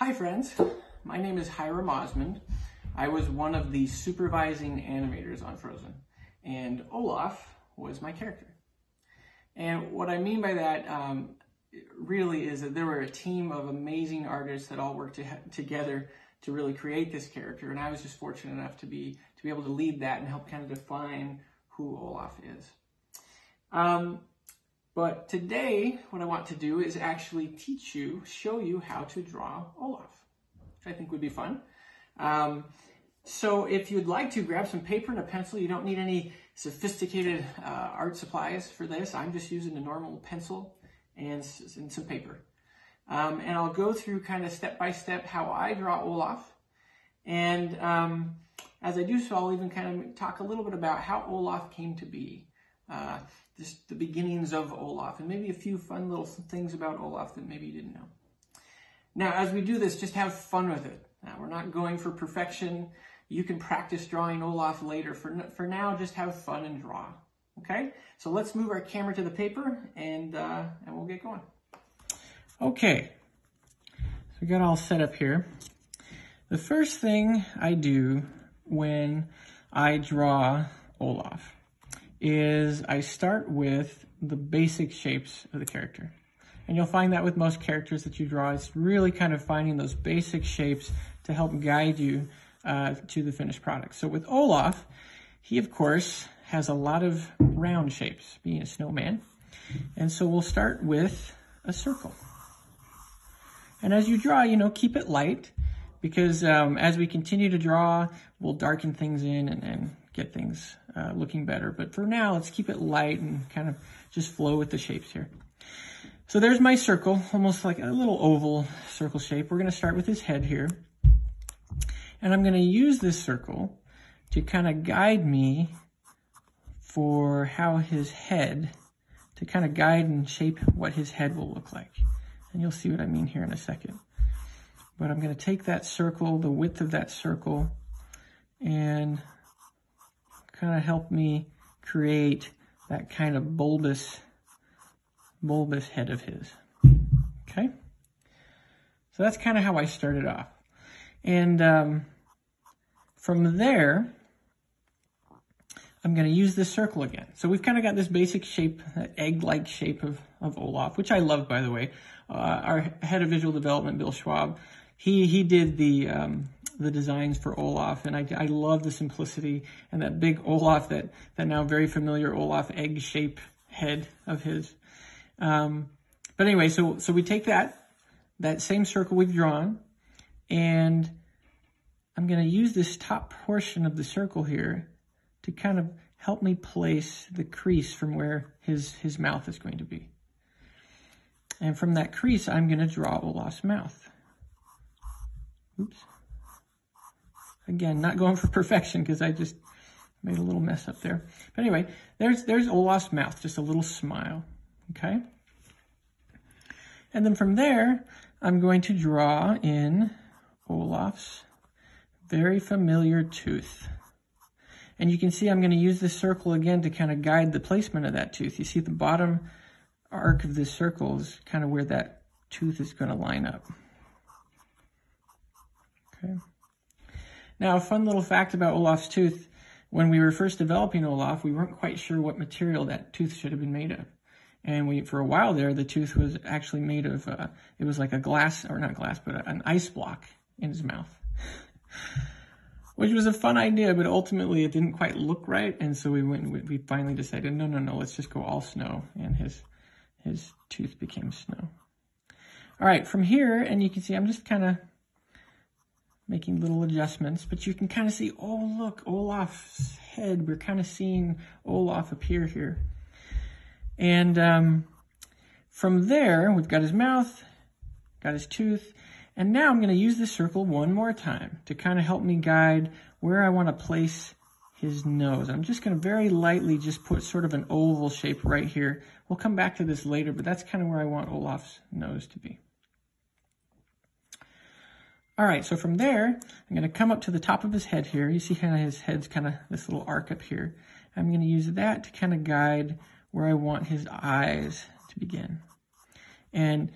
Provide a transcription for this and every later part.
Hi friends, my name is Hiram Osmond. I was one of the supervising animators on Frozen, and Olaf was my character. And what I mean by that really is that there were a team of amazing artists that all worked together to really create this character, and I was just fortunate enough to be able to lead that and help kind of define who Olaf is. But today, what I want to do is actually show you how to draw Olaf, which I think would be fun. So if you'd like to, grab some paper and a pencil. You don't need any sophisticated art supplies for this. I'm just using a normal pencil and some paper. And I'll go through kind of step by step how I draw Olaf. And as I do so, I'll even kind of talk a little bit about how Olaf came to be. Just the beginnings of Olaf, and maybe a few fun little things about Olaf that maybe you didn't know. Now, as we do this, just have fun with it. Now, we're not going for perfection. You can practice drawing Olaf later. For now, just have fun and draw. Okay? So let's move our camera to the paper, and we'll get going. Okay. So we got all set up here. The first thing I do when I draw Olaf is I start with the basic shapes of the character. And you'll find that with most characters that you draw, it's really kind of finding those basic shapes to help guide you to the finished product. So with Olaf, he of course has a lot of round shapes, being a snowman. And so we'll start with a circle. And as you draw, keep it light, because as we continue to draw, we'll darken things in and get things looking better. But for now, let's keep it light and kind of just flow with the shapes here. So there's my circle, almost like a little oval circle shape. We're going to start with his head here. And I'm going to use this circle to kind of guide me for how his head, to kind of guide and shape what his head will look like. And you'll see what I mean here in a second. But I'm going to take that circle, the width of that circle, and kind of help me create that kind of bulbous head of his. Okay? So that's kind of how I started off. And from there, I'm going to use this circle again. So we've kind of got this basic shape, that egg-like shape of Olaf, which I love, by the way. Our head of visual development, Bill Schwab, he did the designs for Olaf, and I love the simplicity and that big Olaf, that now very familiar Olaf egg shape head of his. But anyway, so we take that same circle we've drawn, and I'm going to use this top portion of the circle here to kind of help me place the crease from where his mouth is going to be. And from that crease, I'm going to draw Olaf's mouth. Oops. Again, not going for perfection because I just made a little mess up there. But anyway, there's Olaf's mouth, just a little smile, okay? And then from there, I'm going to draw in Olaf's very familiar tooth. And you can see I'm going to use this circle again to kind of guide the placement of that tooth. You see the bottom arc of this circle is kind of where that tooth is going to line up. Okay. Now, a fun little fact about Olaf's tooth, when we were first developing Olaf, we weren't quite sure what material that tooth should have been made of. And for a while there, the tooth was actually made of, it was like a glass, or not glass, but an ice block in his mouth. Which was a fun idea, but ultimately it didn't quite look right. And so we finally decided, no, let's just go all snow. And his tooth became snow. All right, from here, and you can see I'm just kind of making little adjustments, but you can kind of see, oh, look, Olaf's head. We're kind of seeing Olaf appear here. And from there, we've got his mouth, got his tooth, and now I'm going to use this circle one more time to kind of help me guide where I want to place his nose. I'm just going to very lightly just put sort of an oval shape right here. We'll come back to this later, but that's kind of where I want Olaf's nose to be. All right, so from there, I'm going to come up to the top of his head here. You see kind of his head's kind of this little arc up here. I'm going to use that to kind of guide where I want his eyes to begin. And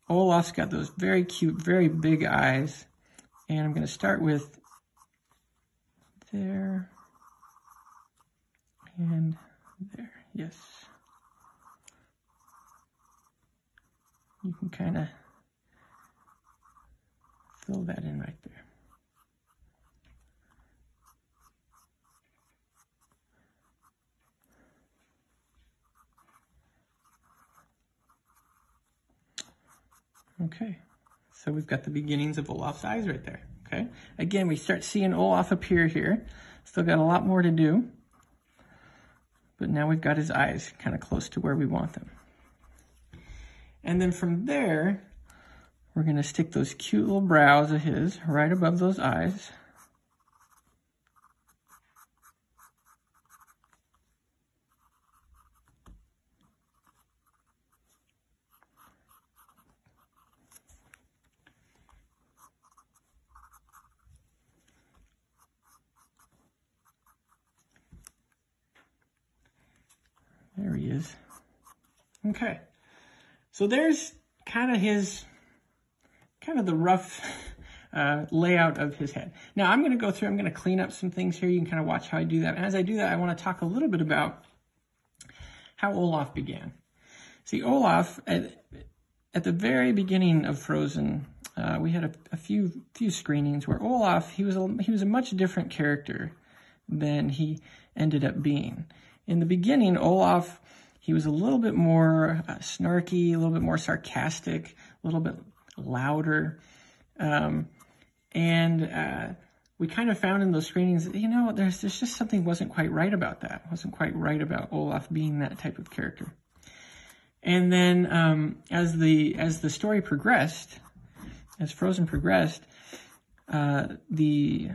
Olaf's got those very cute, very big eyes. And I'm going to start with there and there. Yes. You can kind of fill that in right there. Okay, so we've got the beginnings of Olaf's eyes right there, okay? Again, we start seeing Olaf appear here. Still got a lot more to do, but now we've got his eyes kind of close to where we want them. And then from there, we're gonna stick those cute little brows of his right above those eyes. There he is. Okay. So there's kind of the rough layout of his head. Now I'm going to go through, I'm going to clean up some things here. You can kind of watch how I do that. And as I do that, I want to talk a little bit about how Olaf began. See, Olaf, at the very beginning of Frozen, we had a few screenings where Olaf, he was a much different character than he ended up being. In the beginning, Olaf, he was a little bit more snarky, a little bit more sarcastic, a little bit louder. We kind of found in those screenings that, you know, there's just something wasn't quite right about that. Wasn't quite right about Olaf being that type of character. And then as the story progressed, as Frozen progressed, the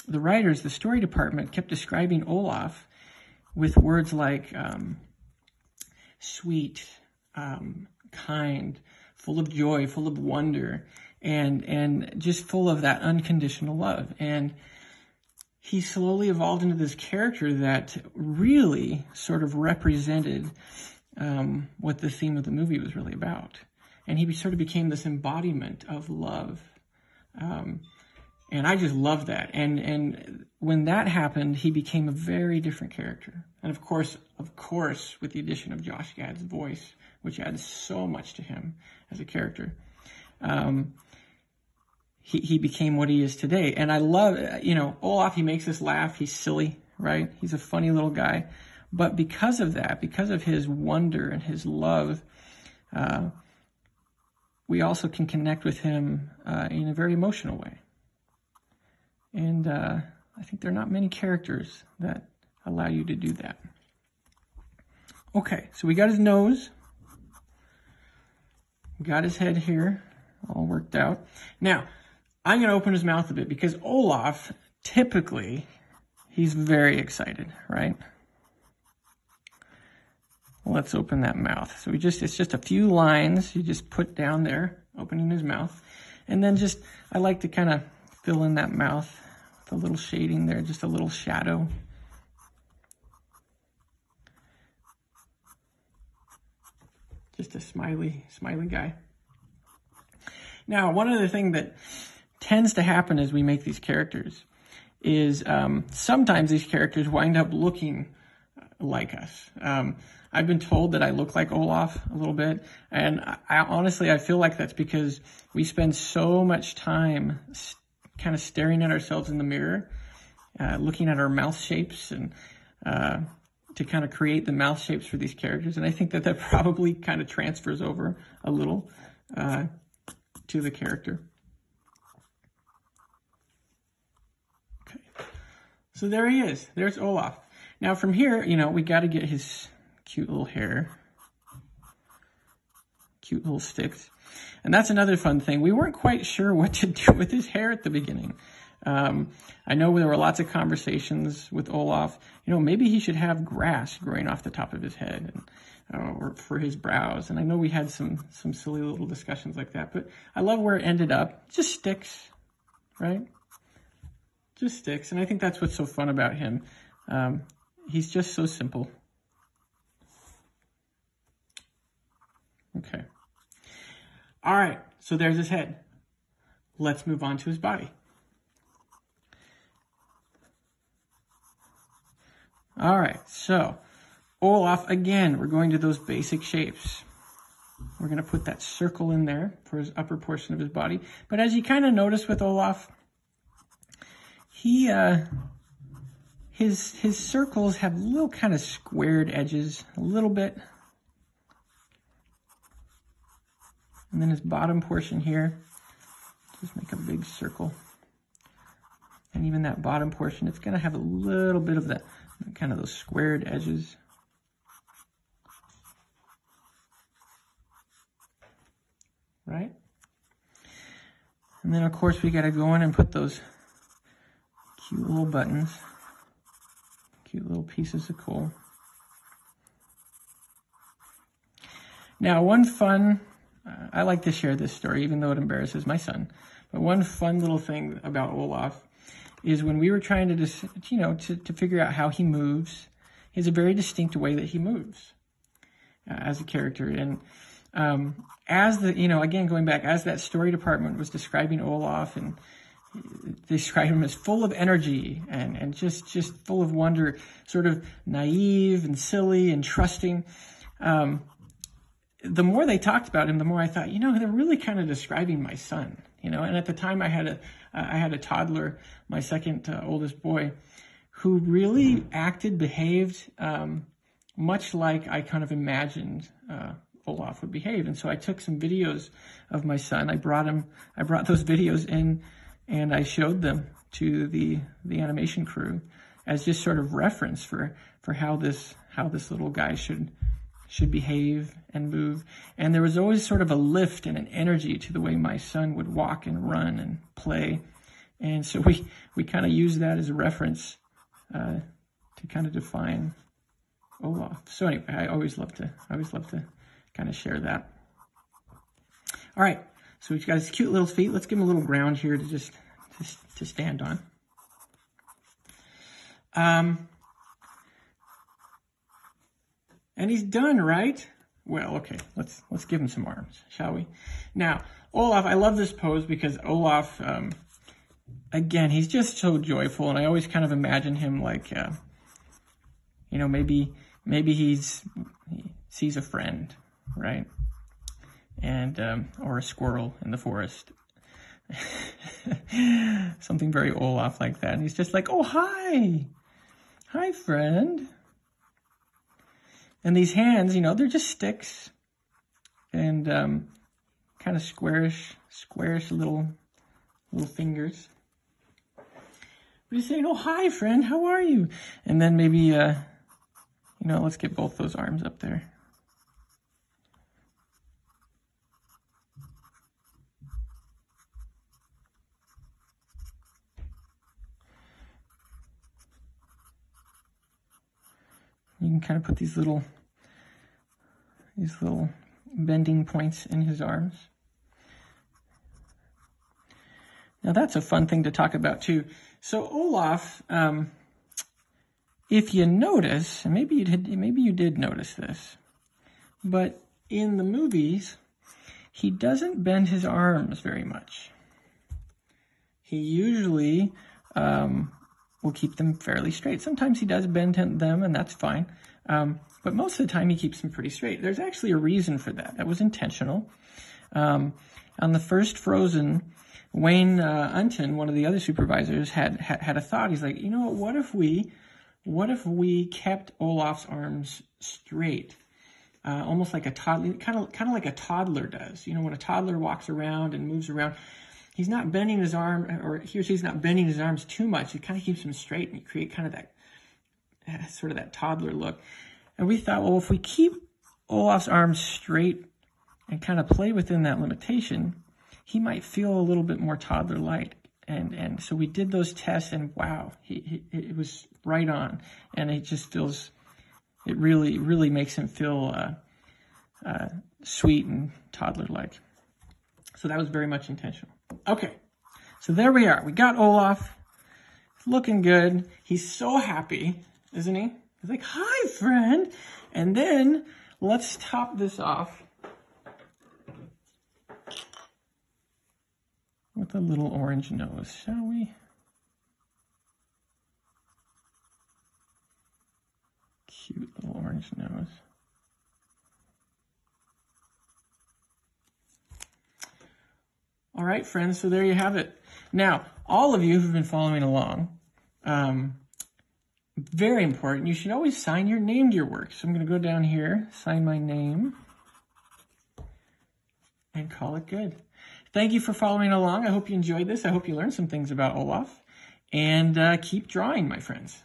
writers, the story department, kept describing Olaf with words like sweet, kind, full of joy, full of wonder, and just full of that unconditional love. And he slowly evolved into this character that really sort of represented what the theme of the movie was really about. And he sort of became this embodiment of love. And I just love that. And when that happened, he became a very different character. And of course, with the addition of Josh Gad's voice, which adds so much to him as a character, he became what he is today. And I love, you know, Olaf, he makes us laugh. He's silly, right? He's a funny little guy. But because of that, because of his wonder and his love, we also can connect with him in a very emotional way. And I think there are not many characters that allow you to do that. Okay, so we got his nose. We got his head here, all worked out. Now, I'm going to open his mouth a bit because Olaf, typically, he's very excited, right? Let's open that mouth. So it's just a few lines you just put down there, opening his mouth. And then I like to kind of fill in that mouth with a little shading there, just a little shadow. Just a smiley guy. Now, one other thing that tends to happen as we make these characters is sometimes these characters wind up looking like us. I've been told that I look like Olaf a little bit, and honestly, I feel like that's because we spend so much time kind of staring at ourselves in the mirror, looking at our mouth shapes and to kind of create the mouth shapes for these characters. And I think that probably kind of transfers over a little to the character. Okay, so there he is. There's Olaf. Now from here, you know, we got to get his cute little hair, cute little sticks. And that's another fun thing. We weren't quite sure what to do with his hair at the beginning. I know there were lots of conversations with Olaf. You know, maybe he should have grass growing off the top of his head and, or for his brows. And I know we had some silly little discussions like that. But I love where it ended up. Just sticks, right? Just sticks. And I think that's what's so fun about him. He's just so simple. Okay. All right, so there's his head. Let's move on to his body. All right, so Olaf, again, we're going to those basic shapes. We're going to put that circle in there for his upper portion of his body. But as you kind of notice with Olaf, his circles have little kind of squared edges, a little bit. And then his bottom portion here, just make a big circle. And even that bottom portion, it's going to have a little bit of that, kind of those squared edges. Right? And then, of course, we got to go in and put those cute little buttons, cute little pieces of coal. Now, one fun, I like to share this story, even though it embarrasses my son, but one fun little thing about Olaf is when we were trying to just, to figure out how he moves, he has a very distinct way that he moves as a character. And as again, going back, as that story department was describing Olaf and described him as full of energy and just full of wonder, sort of naive and silly and trusting. The more they talked about him, the more I thought, they're really kind of describing my son, and at the time I had a toddler, my second oldest boy, who really behaved much like I kind of imagined Olaf would behave. And so I took some videos of my son. I brought those videos in and I showed them to the animation crew as just sort of reference for how this little guy should behave and move. And there was always sort of a lift and an energy to the way my son would walk and run and play. And so we kind of used that as a reference to kind of define Olaf. So anyway, I always love to kind of share that. All right, so we've got his cute little feet. Let's give him a little ground here to just to stand on. And he's done, right? Well, okay, let's give him some arms, shall we? Now, Olaf, I love this pose because Olaf, again, he's just so joyful, and I always kind of imagine him like, maybe he sees a friend, right? And or a squirrel in the forest. Something very Olaf like that. And he's just like, oh, hi, friend. And these hands, they're just sticks and kind of squarish little fingers. But he's saying, oh, hi, friend, how are you? And then maybe, let's get both those arms up there. You can kind of put these little bending points in his arms. Now that's a fun thing to talk about too. So Olaf, if you notice, and maybe you did notice this, but in the movies, he doesn't bend his arms very much. He usually will keep them fairly straight. Sometimes he does bend them, and that's fine. But most of the time, he keeps them pretty straight. There's actually a reason for that. That was intentional. On the first Frozen, Wayne Unton, one of the other supervisors, had a thought. He's like, what if we kept Olaf's arms straight, almost like a toddler, kind of like a toddler does. When a toddler walks around and moves around, he's not bending his arm, or he or she's not bending his arms too much. It kind of keeps them straight, and you create kind of that sort of that toddler look. And we thought, well, if we keep Olaf's arms straight and kind of play within that limitation, he might feel a little bit more toddler-like. And so we did those tests, and wow, it was right on. And it just feels, it really makes him feel sweet and toddler-like. So that was very much intentional. Okay, so there we are. We got Olaf. He's looking good. He's so happy, isn't he? He's like, hi, friend. And then let's top this off with a little orange nose, shall we? Cute little orange nose. All right, friends, so there you have it. Now, all of you who've been following along, very important, you should always sign your name to your work. So I'm going to go down here, sign my name, and call it good. Thank you for following along. I hope you enjoyed this. I hope you learned some things about Olaf. And keep drawing, my friends.